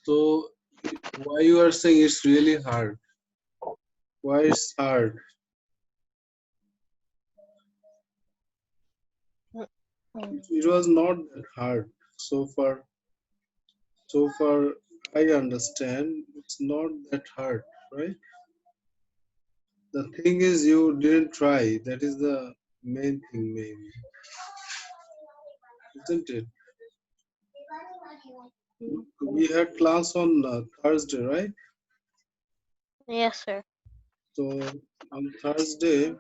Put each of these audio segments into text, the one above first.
So why you are saying it's really hard? Why it's hard? It was not that hard so far. So far, I understand it's not that hard, right? The thing is, you didn't try. That is the main thing, maybe, isn't it? We had class on Thursday, right? Yes, sir. So on Thursday,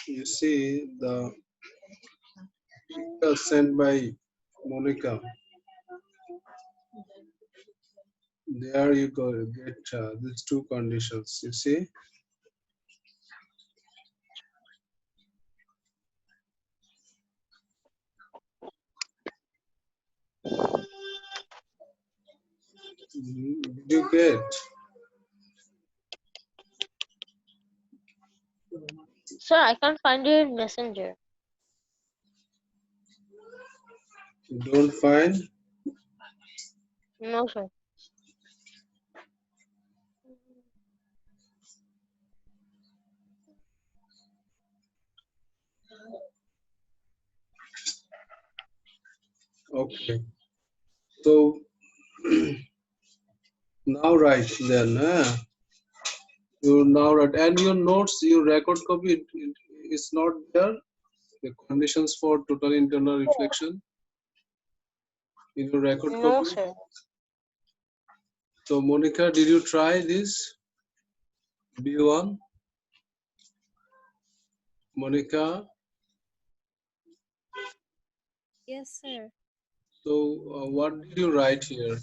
you see the picture sent by Monica. There you go, get these two conditions. You see, did you get? Sir, I can't find it in Messenger. You don't find? No, sir. Okay. So now write then. You now write and your notes, your record copy, it's not there. The conditions for total internal reflection in your record No, copy. sir. So Monica, did you try this B1? Monica, Yes, sir. so what did you write here?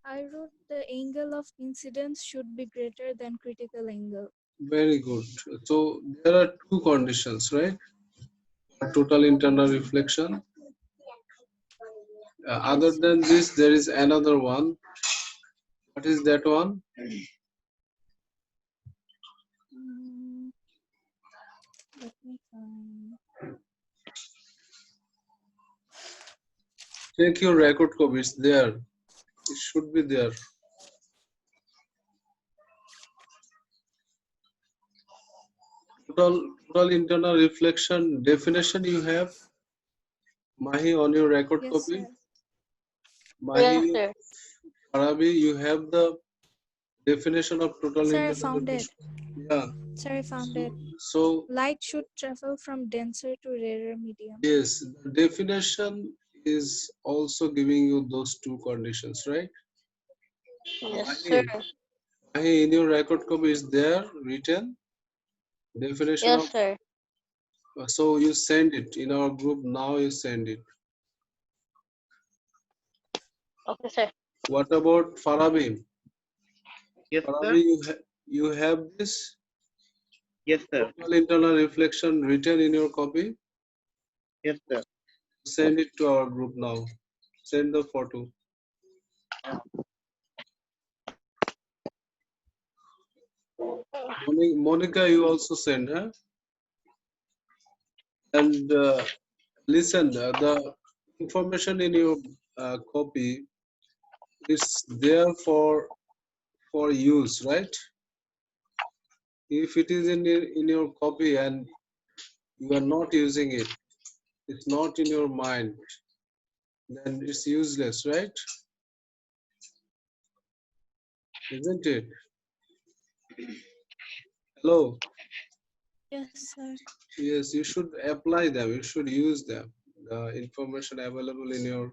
I wrote the angle of incidence should be greater than critical angle. Very good. So there are two conditions, right? Total internal reflection. Other Yes, sir. than this, there is another one. What is that one? Mm, let me find. Check your record copy. It's there. It should be there. Total internal reflection definition you have, Mahi, on your record Yes, copy. sir. Yes, Mahi, sir. Arabi, you have the definition of total Sir, I internal found it. reflection. Yeah. Sir, I found it. So Light should travel from denser to rarer medium. yes, the definition is also giving you those two conditions, right? Yes, sir. Mahi, Mahi, in your record copy is there written definition Yes, of. sir. So you send it in our group now. You send it. Okay, sir. What about Farabi? Yes, sir. Farabi, you have this Yes, sir. total internal reflection written in your copy. Yes, sir. Send it to our group now. Send the photo. Monica, you also send, huh? And listen, the information in your copy is there for use, right? If it is in your copy and you are not using it, it's not in your mind, then it's useless, right? Isn't it? Hello. Yes, sir. Yes, you should apply them. You should use them. The information available in your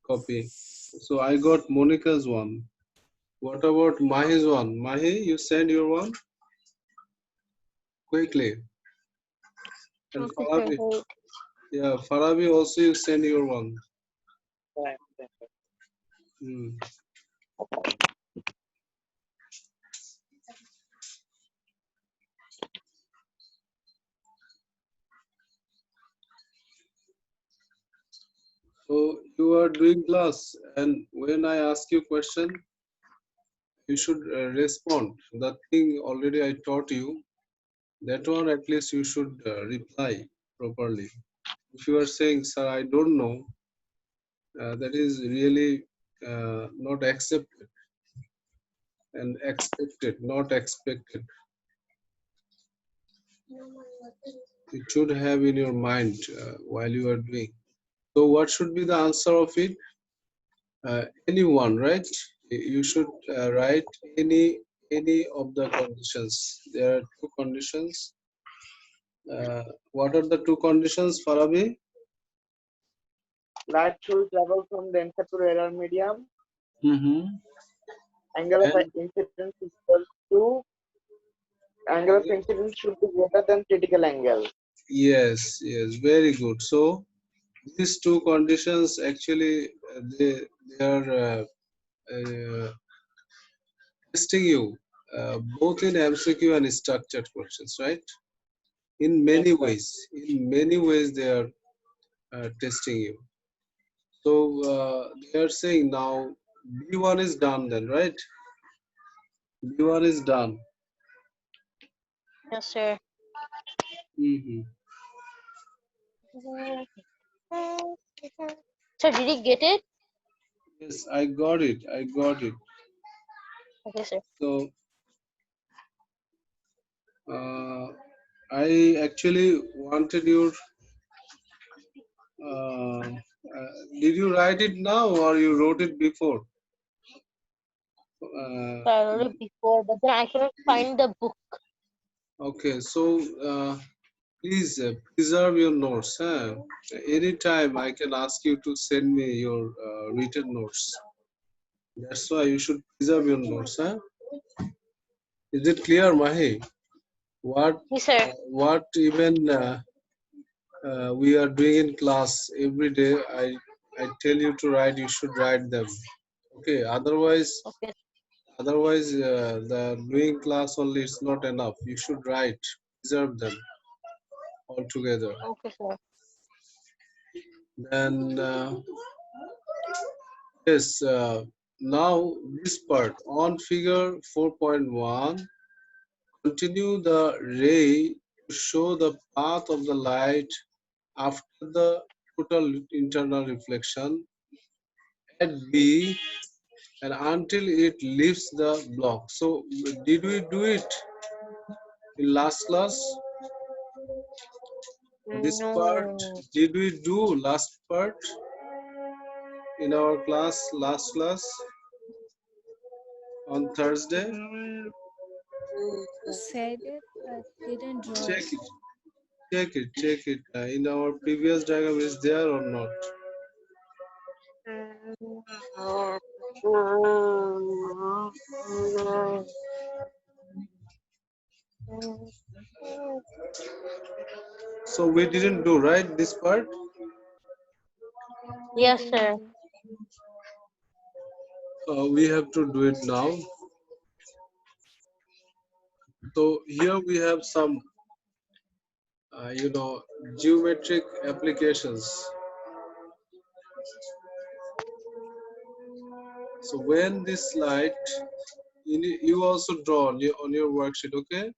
copy. So I got Monica's one. What about Mahi's one? Mahi, you send your one quickly. And Okay, sir. Farabi, Wait. yeah, Farabi also you send your one. Right, right, right. Hmm. So you are doing class, and when I ask you question, you should respond. The thing already I taught you, that one at least you should reply properly. If you are saying, sir, I don't know, that is really not accepted and expected, not expected. You should have in your mind while you are doing. So, what should be the answer of it? Anyone, right? You should write any of the conditions. There are two conditions. What are the two conditions, Farabi? Light should travel from denser to rarer medium. Mm-hmm. Angle of And incidence is equal to angle of incidence should be greater than critical angle. yes, yes, very good. So these two conditions actually they are testing you both in MCQ and structured questions, right? In Yes, many sir. ways, in many ways they are testing you. So they are saying now B1 is done then, right? B1 is done. Yes, sir. Hmm. Sir, did you get it? Yes, I got it. I got it. Okay, sir. So uh, I actually wanted your. Did you write it now or you wrote it before? Uh, So I wrote it before, but then I couldn't find the book. okay, so please preserve your notes. Huh? Anytime I can ask you to send me your written notes. That's why you should preserve your notes. Huh? Is it clear, Mahi? What Yes, sir. what even we are doing in class every day? I tell you to write. You should write them. Okay. Okay, Otherwise, the doing class only is not enough. You should write, preserve them altogether. okay, sir. Then yes, now this part on figure 4.1, continue the ray to show the path of the light after the total internal reflection at B and until it leaves the block. So did we do it in last class? This part No. did we do last part in our class, last class on Thursday? Mm, You said it, but didn't draw Check it. it, check it, check it. In our previous diagram is there or not? So we didn't do right this part. We Yes, didn't sir. do. We have to do it now. So here we have some, you know, geometric applications. So when this light, you also draw on your worksheet, okay?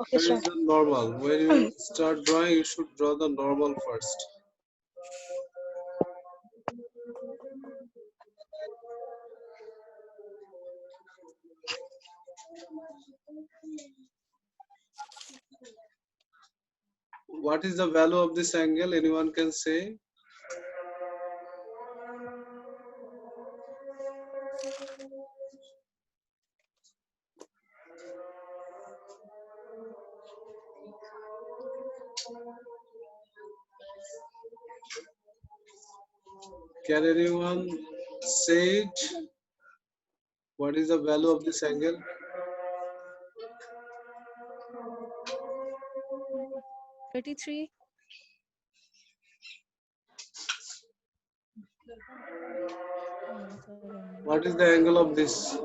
Okay, Where sir. is the normal? When you start drawing, you should draw the normal first. What is the value of this angle? Anyone can say? Can anyone say it? What is the value of this angle? 33. No, sorry, no. What is the angle of this?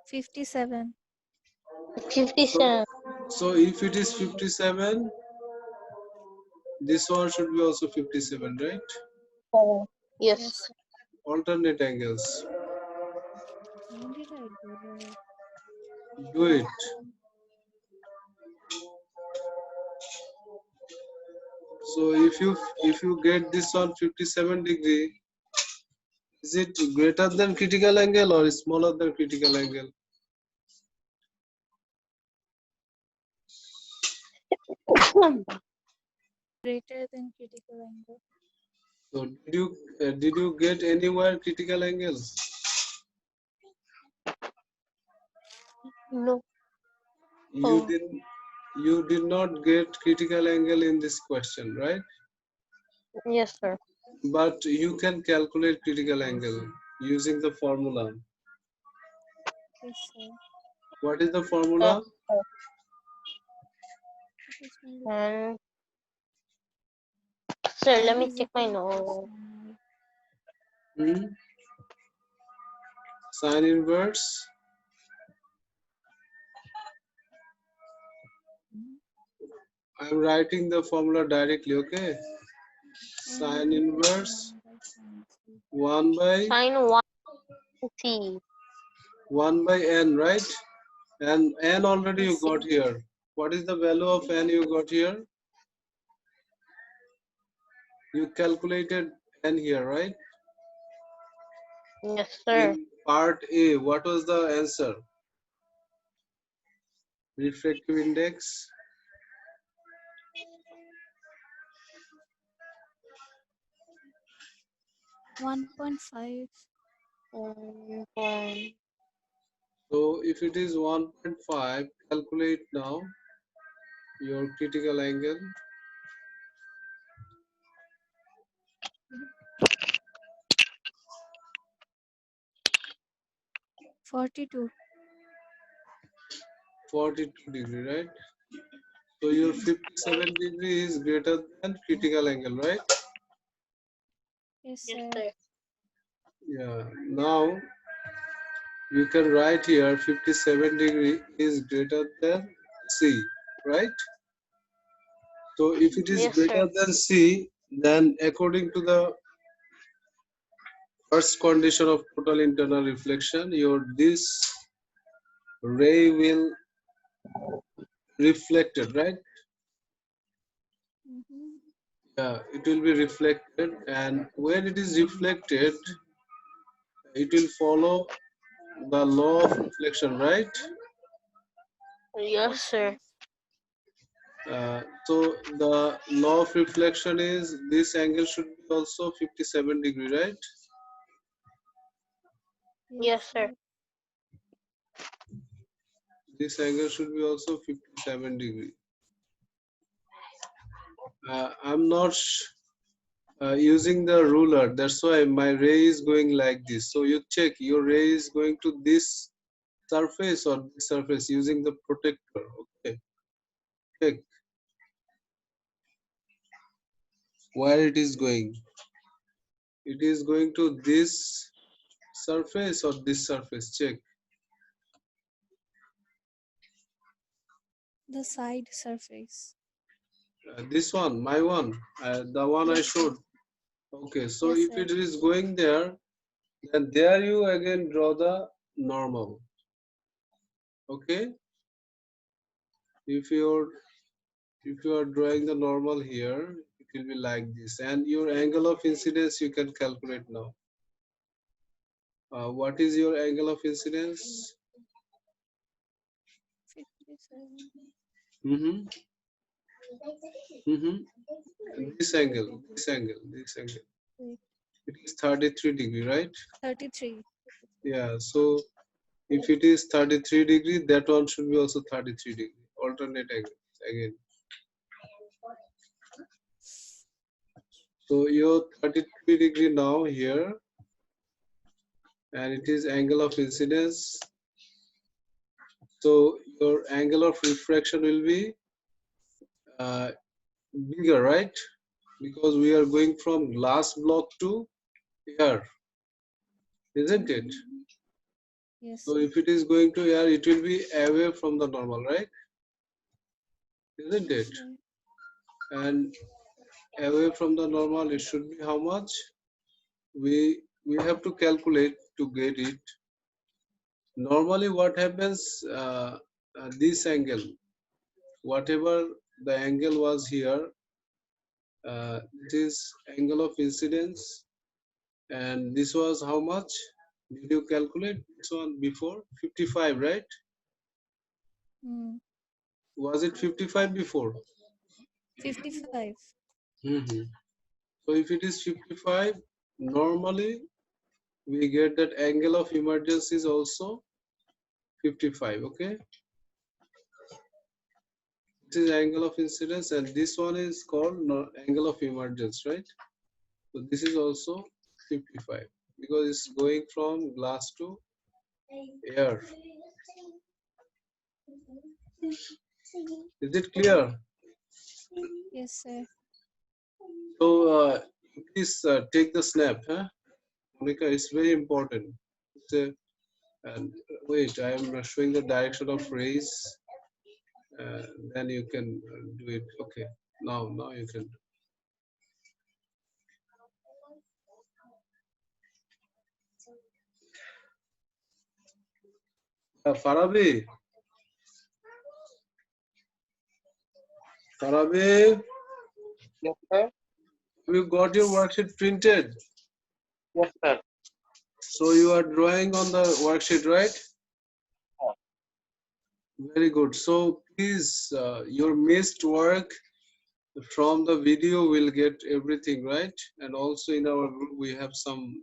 57. So, 57. so if it is 57, this one should be also 57, right? Yes. Yes. Alternate angles. When did I do it? Do it. So if you get this on 57 degree, is it greater than critical angle or smaller than critical angle? Greater than critical angle. So did you get anywhere critical angle? No. You Oh, didn't. You did not get critical angle in this question, right? yes, sir. But you can calculate critical angle using the formula. Yes, sir. What is the Yes, formula? sir. It is very And sir, R let me is check my equal to note. sin Hmm? Sine inverse. y. I'm writing the formula directly, okay? N Sine equal to inverse 1 by sin c. 1 by Sine 1t. 1 by n, right? And n already you Yes, got sir. here. What is the value of n you got here? You calculated n here, right? Yes, sir. In part A, what was the answer? Refractive index 1.5. Um, So if it is 1.5, calculate now your critical angle. 42. 42 degree, right? So your 57 degree is greater than critical angle, right? Yes, yes, sir. sir. Yeah. Now you can write here 57 degree is greater than C, right? So if it is Yes, sir. greater than C, then according to the first condition of total internal reflection, your this ray will reflected, right? Mm-hmm. Yeah, it will be reflected, and when it is reflected, it will follow the law of reflection, right? Yes, Yes, sir. sir. So the law of reflection is this angle should be also 57 degree, right? Yes, Yes, sir. sir. This angle should be also 57 degree. I'm not using the ruler, that's why my ray is going like this. So you check your ray is going to this surface or this surface using the protector. Okay, check where it is going. It is going to this surface or this surface. Check The side surface. this one, my one, the one I Yes, sir. showed. Okay, so Yes, if sir. it is going there, then there you again draw the normal. Okay, if you're if you are drawing the normal here, it will be like this, and your angle of incidence you can calculate now. What is your angle of incidence? 57. Mm-hmm. Mm-hmm. This angle. Wait. It is 33 degree, right? 33. Yeah. So if it is 33 degree, that one should be also 33 degree. Alternate angles again. So your 33 degree now here, and it is angle of incidence. So your angle of refraction will be uh, bigger, right? Because we are going from glass block to air, isn't it? Mm-hmm. Yes, So sir. if it is going to air, it will be away from the normal, right? Isn't Yes, it? sir. And away from the normal, it should be how much? We have to calculate to get it. Normally, what happens? This angle, whatever the angle was here, It is angle of incidence, and this was how much? Did you calculate this one before? 55, right? Hmm. Was it 55 before? 55. Mhm. So if it is 55, normally we get that angle of emergence is also 55. Okay, this is angle of incidence, and this one is called angle of emergence, right? So this is also 55 because it's going from glass to air. Is it clear? Yes, sir. So please take the snap, huh? Monica, it's very important. It's a, and wait, I am showing the direction of rays. Uh, then you can do it. Okay, now you can. Farabi, Farabi, Yes, sir. you got your worksheet printed. Yes, sir. So you are drawing on the worksheet, right? Very good. So please, your missed work from the video will get everything right. And also in our group we have some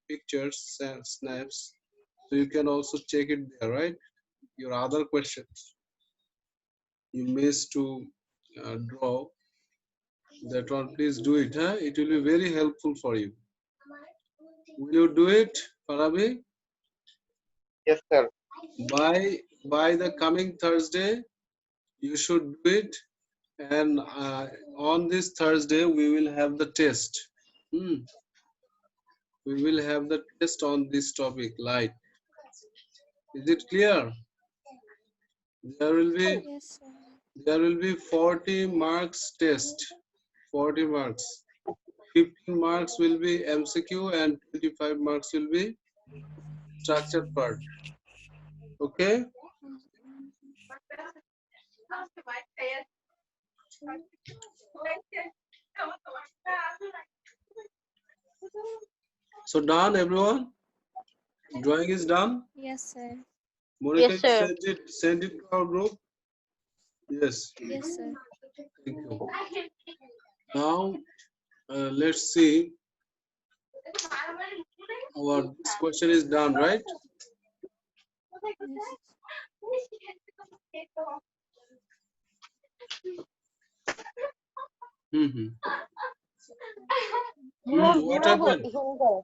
pictures and snaps, so you can also check it there, right? Your other questions you missed to draw, that one, please do it, huh? It will be very helpful for you. Will you do it, Farabi? Yes, sir. By the coming Thursday you should do it, and on this Thursday we will have the test. Hmm. We will have the test on this topic, light. Is it clear? There will be Yes, sir. 40 marks test. 40 marks. 15 marks will be MCQ and 25 marks will be structured part. Okay? So done, everyone? Drawing is done. Yes, sir. Monica, Yes, you sir. send it to our group. Yes. Yes, sir. Thank you. Now let's see. Our this question is done, right? Yes. Mm-hmm. You What know the happened? Hindu.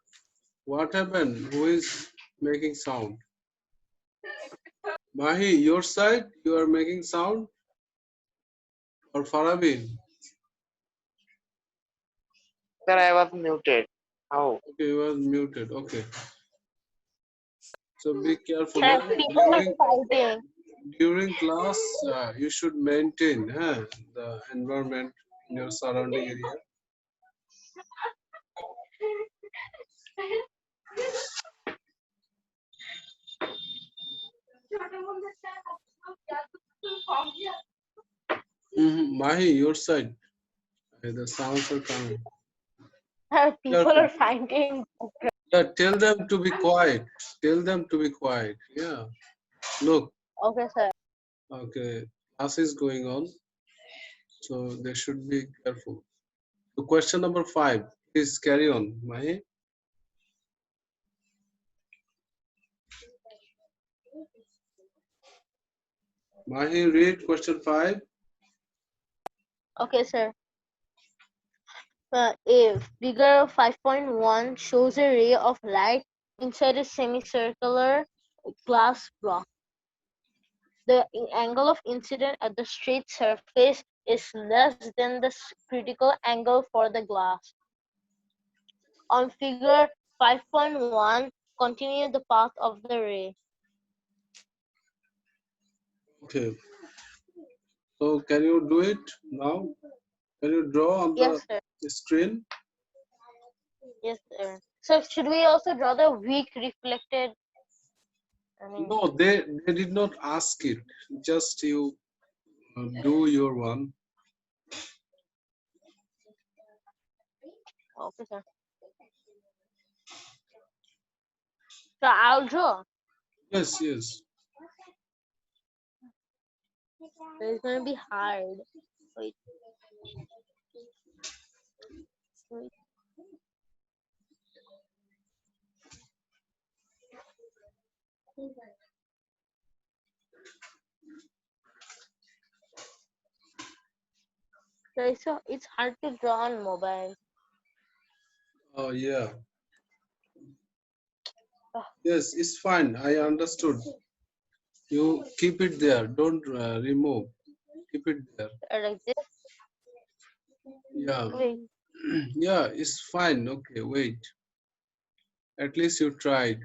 What happened? Who is making sound? Mahi, your side, you are making sound? Or Farabi? Sir, I was muted. How? Okay, you are muted. Okay. So be careful. Sir, Huh? people are fighting. During class, you should maintain the environment in your surrounding area. Mahi, your side. The sounds are coming. Sir, people Careful. are fighting. Yeah, tell them to be quiet. Tell them to be quiet. Yeah. Look, Okay, sir. okay, class is going on, so they should be careful. So question number 5. Please carry on, Mahi. Mahi, read question 5. Okay, sir. If figure 5.1 shows a ray of light inside a semicircular glass block, the angle of incidence at the straight surface is less than the critical angle for the glass. On figure 5.1, continue the path of the ray. Okay. So can you do it now? Can you draw on Yes, sir. the screen? Yes, sir. So should we also draw the weak reflected? I mean, No, they did not ask it. Just you do your one. Okay, sir. So I'll draw. Yes, yes. So it's gonna be hard. Wait, wait. So it's hard to draw on mobile. Oh, yeah. Ah, Yes, it's fine. I understood. You keep it there. Don't remove. Keep it there. like this. Yeah. Wait. Yeah, it's fine. Okay, wait. At least you tried.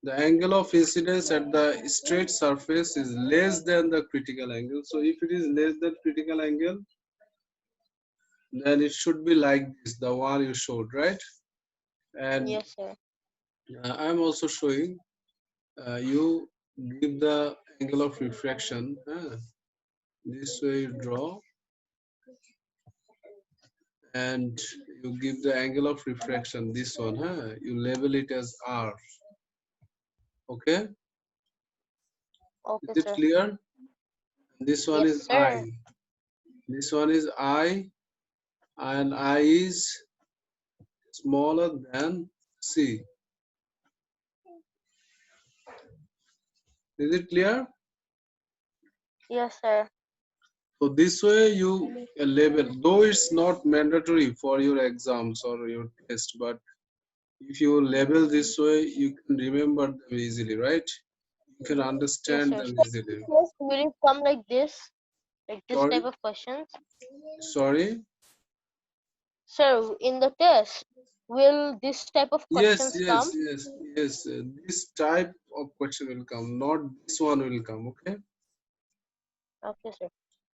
The angle of incidence at the straight surface is less than the critical angle. So if it is less than critical angle, then it should be like this, the one you showed, right? And Yes, sir. I'm also showing you give the angle of refraction. This way you draw and you give the angle of refraction, this one. You label it as R. Okay? Is Okay, it sir. clear? This one Yes, is sir. I. This one is I, and I is smaller than C. Is it clear? Yes, sir. So this way you label, though it's not mandatory for your exams or your test, but if you label this way, you can remember them easily, right? You can Yes, understand sir. them So easily. yes, will it come like this Sorry? type of questions? Sorry? Sir, in the test, will this type of Yes, questions yes, come? yes, yes. This type of question will come, not this one will come, okay? Okay, sir.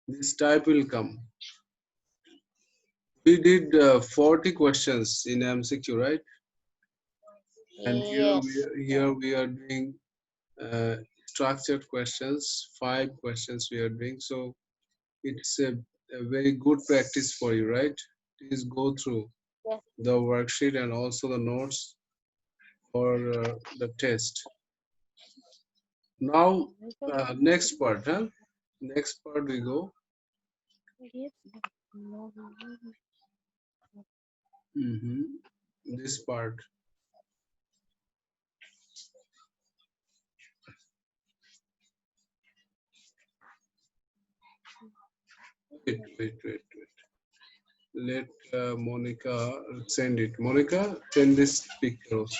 This type will come. We did 40 questions in MCQ, right? And Yes. here we are doing uh, structured questions, 5 questions we are doing. So it's a very good practice for you, right? Please go through Yes. the worksheet and also the notes for the test. Now, next part, huh? Next part we go. This part. Wait. Let Monica send it. Monica, send this picture also.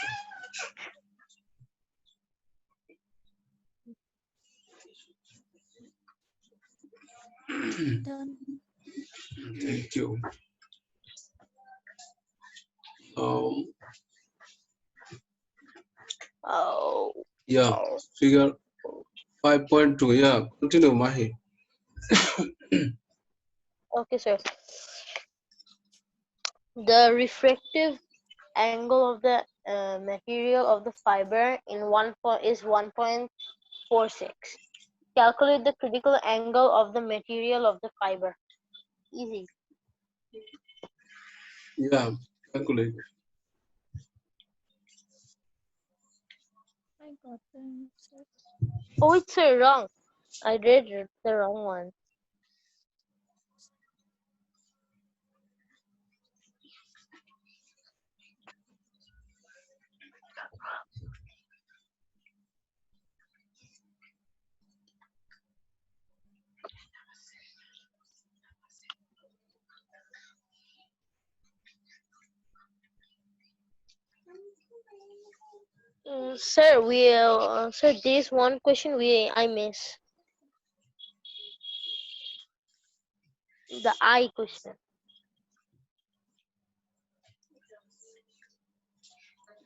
Done. Thank you. Um, Oh. yeah, Oh. figure 5.2. Yeah, continue, Mahi. Okay, sir. The refractive angle of the material of the fiber in is 1.46. Calculate the critical angle of the material of the fiber. Easy. Yeah, calculate. I got the answer. Oh, it's wrong. I read the wrong one. Sir, this one question I miss. The I question.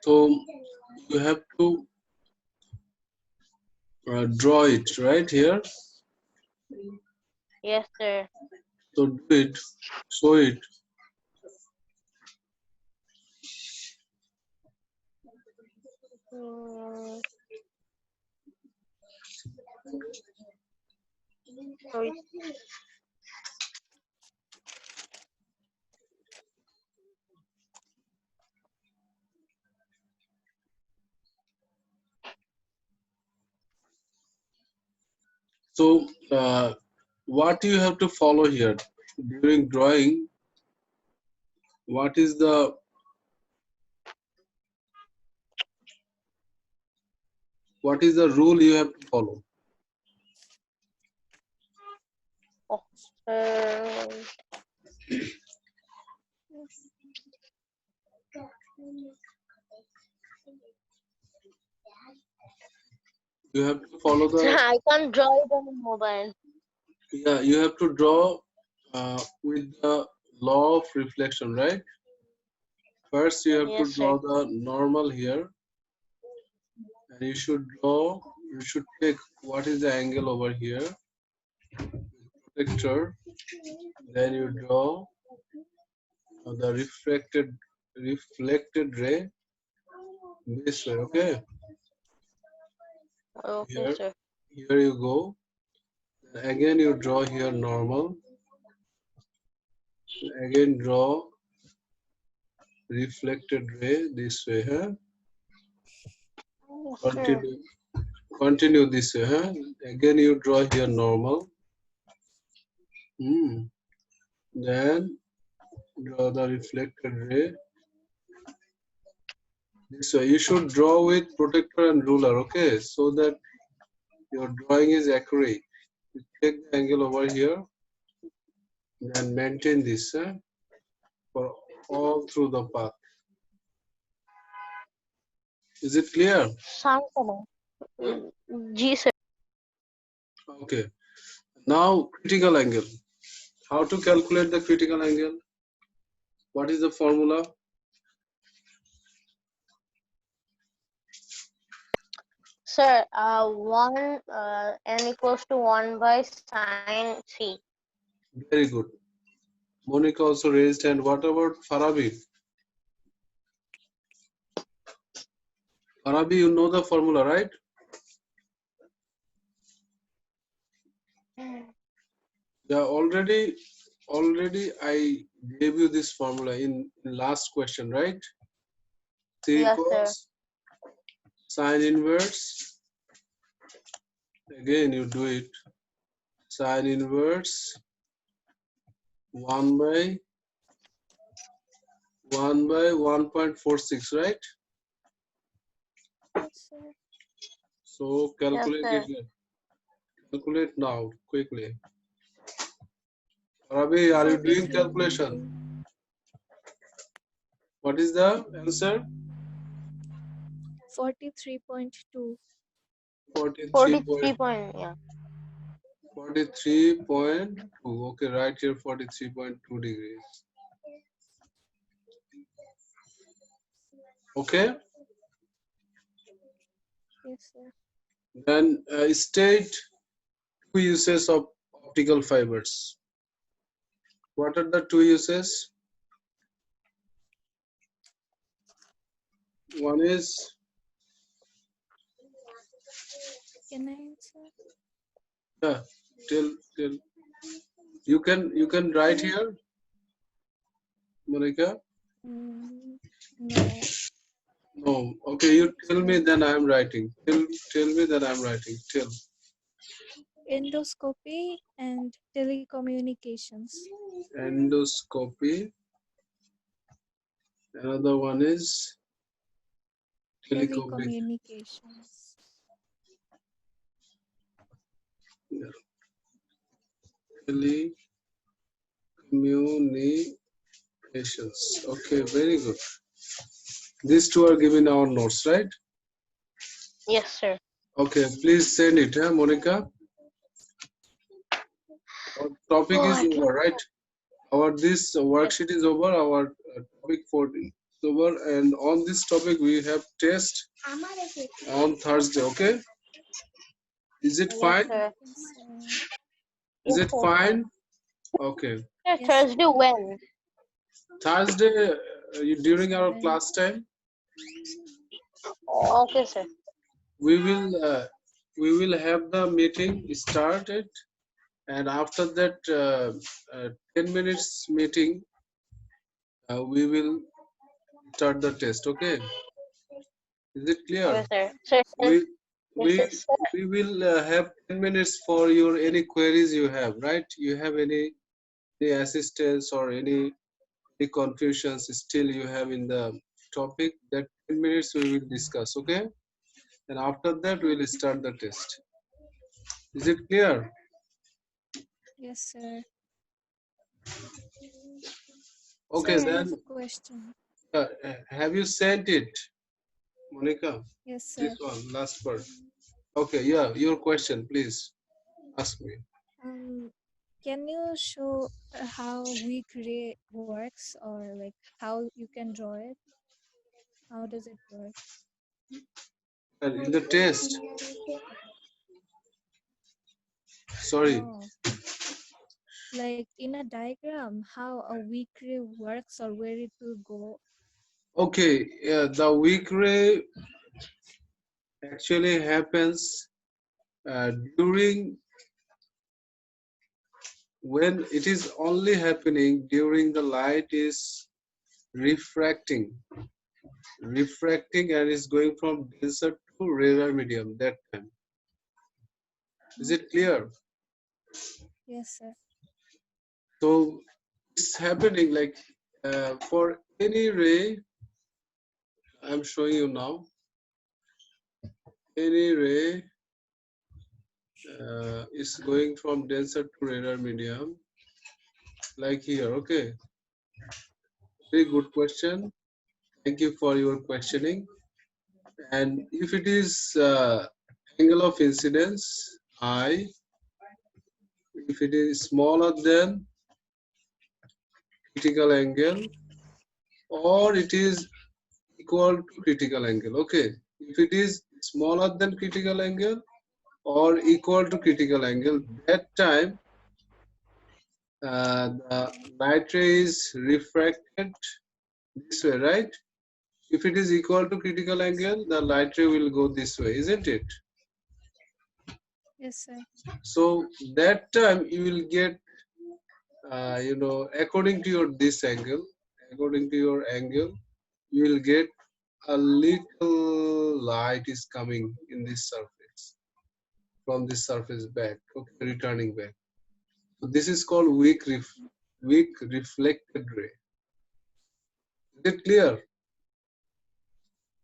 So you have to draw it right here. Yes, sir. So do it, show it. Mm, sorry. So what you have to follow here during drawing? What is the rule you have to follow? Oh, sir. You have to follow Sir, the, I can't draw it on mobile. yeah, you have to draw with the law of reflection, right? First, you have to Yes, draw sir. the normal here, and you should take what is the angle over here, protector, then you draw the reflected ray this way, okay? Okay, Here, sir. here you go. Again, you draw here normal. Again, draw reflected ray this way, huh? Yes, sir. Continue, continue this way, huh? Again, you draw here normal. Hmm. Then draw the reflected ray this way. You should draw with protector and ruler, okay? So that your drawing is accurate. You take the angle over here, then maintain this for all through the path. Is it clear? Sankana. G, sir. Okay. Now critical angle. How to calculate the critical angle? What is the formula? Sir, 1 n equals to 1 by sine C. Very good. Monica also raised hand. What about Farabi? Farabi, you know the formula, right? Yeah, already I gave you this formula in last question, right? C Yes, sir. equals sine inverse. Again, you do it. Sine inverse 1 by 1.46, right? Yes, sir. So Yes, calculate sir. it. Calculate now quickly. Ravi, are you doing calculation? 43.2. What is the answer? 43.2. 43 43 point, yeah. 43.2. Okay, right here 43.2 degrees. Okay, Yes, sir. then state two uses of optical fibers. What are the two uses? One is, Can I answer? yeah, till you can write Can I? here, Monica. No. No, okay, you tell me, So, then I am writing. Tell me, then I am writing. Tell. endoscopy and telecommunications. Endoscopy. Another one is telecommunication. Telecommunications. Telecommunications. Okay, very good. These two are given our notes, right? Yes, sir. Okay, please send it, Monica. Our topic Oh, is I over, can. right? Our this Yes. worksheet is over. Our topic for is over, and on this topic we have test on Thursday. Okay, is it Yes, fine? sir. Yes, sir. Is Yes, it sir. fine? Okay. Sir, Yes, sir. Thursday when? Thursday during our 7. class time, Okay, sir. we will uh, we will have the meeting started, and after that 10 minutes meeting, we will start the test. Okay, is it clear? Okay, sir. Sir, We we Yes, yes, sir. we will have 10 minutes for your any queries you have, right? You have any assistance or any confusions still you have in the topic, that 10 minutes we will discuss, okay? And after that we will Okay. start the test. Is it clear? Yes, sir. Okay, Sir, I have a then question. have you sent it, Monica? Yes, This sir. one, last part. Okay, yeah, your question, please ask me. Um, can you show how weak ray works, or like how you can draw it? How does it work? And in the test, sorry. No, like in a diagram, how a weak ray works or where it will go. Okay, yeah, the weak ray actually happens during when it is only happening during the light is refracting refracting and is going from denser to rarer medium that time. Is it Okay. clear? Yes, sir. So it's happening like for any ray, I'm showing you now, any ray is going from denser to rarer medium, like here. Okay, very good question. Thank you for your questioning. And if it is angle of incidence I, if it is smaller than critical angle, or it is equal to critical angle. Okay, if it is smaller than critical angle or equal to critical angle, that time the light ray is refracted this way, right? If it is equal to critical angle, the light ray will go this way, isn't it? Yes, sir. So that time you will get, according to your this angle, according to your angle, you will get a little light is coming in this surface from this surface back, okay, returning back. So this is called weak reflected ray. Is it clear?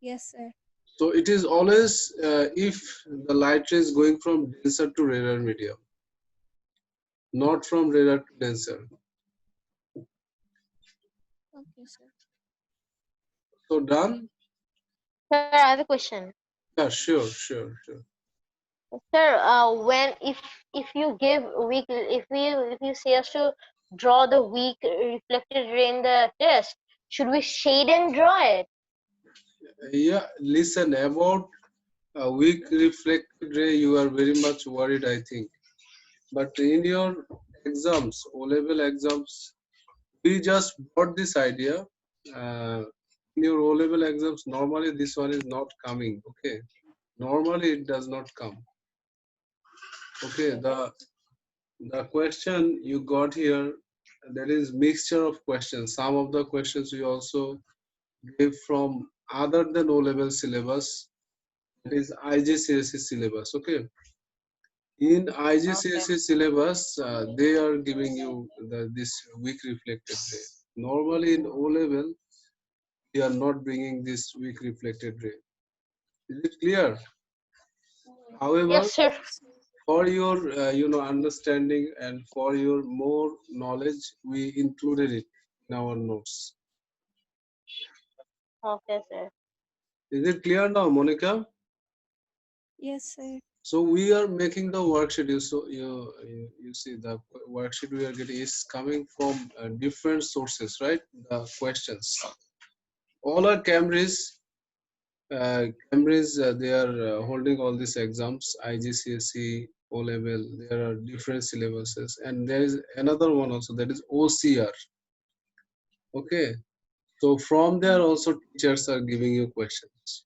Yes, sir. So it is always if the light ray is going from denser to rarer medium, not from rarer to denser. Okay, sir. So done? Sir, I have a question. Yeah, sure. Sir, when if you give weak, if you say us to draw the weak reflected ray in the test, should we shade and draw it? Yeah, listen, about a weak reflected ray, you are very much worried, I think. But in your exams, O-level exams, we just brought this idea. In your O-level exams, normally this one is not coming. Okay, normally it does not come. Okay, the question you got here, that is mixture of questions. Some of the questions we also gave from other than O-level syllabus, that is IGCSE syllabus. Okay, in Okay. IGCSE syllabus, they are giving you this weak reflected ray. Normally in O-level, they are not bringing this weak reflected ray. Is it clear? However, Yes, sir. Yes, sir. for your understanding and for your more knowledge, we included it in our notes. Okay, sir. Is it clear now, Monica? Yes, sir. So we are making the worksheet. You see the worksheet we are getting is coming from different sources, right? The questions. All are Cambridge, they are holding all these exams, IGCSE, O level. There are different syllabuses, and there is another one also, that is OCR. Okay, so from there Okay. also teachers are giving you questions.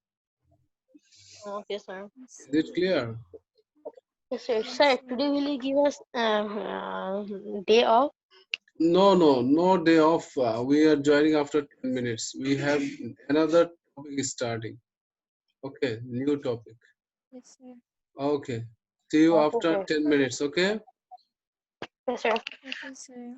Okay, sir. Yes, Is it clear? Yes, sir. yes, Sir, sir. today will you give us day off? No day off. We are joining after 10 minutes. We have another topic is starting. Okay, new topic. Yes, sir. Okay. See you Okay, after sir. 10 minutes, okay? Yes, sir. Okay, sir.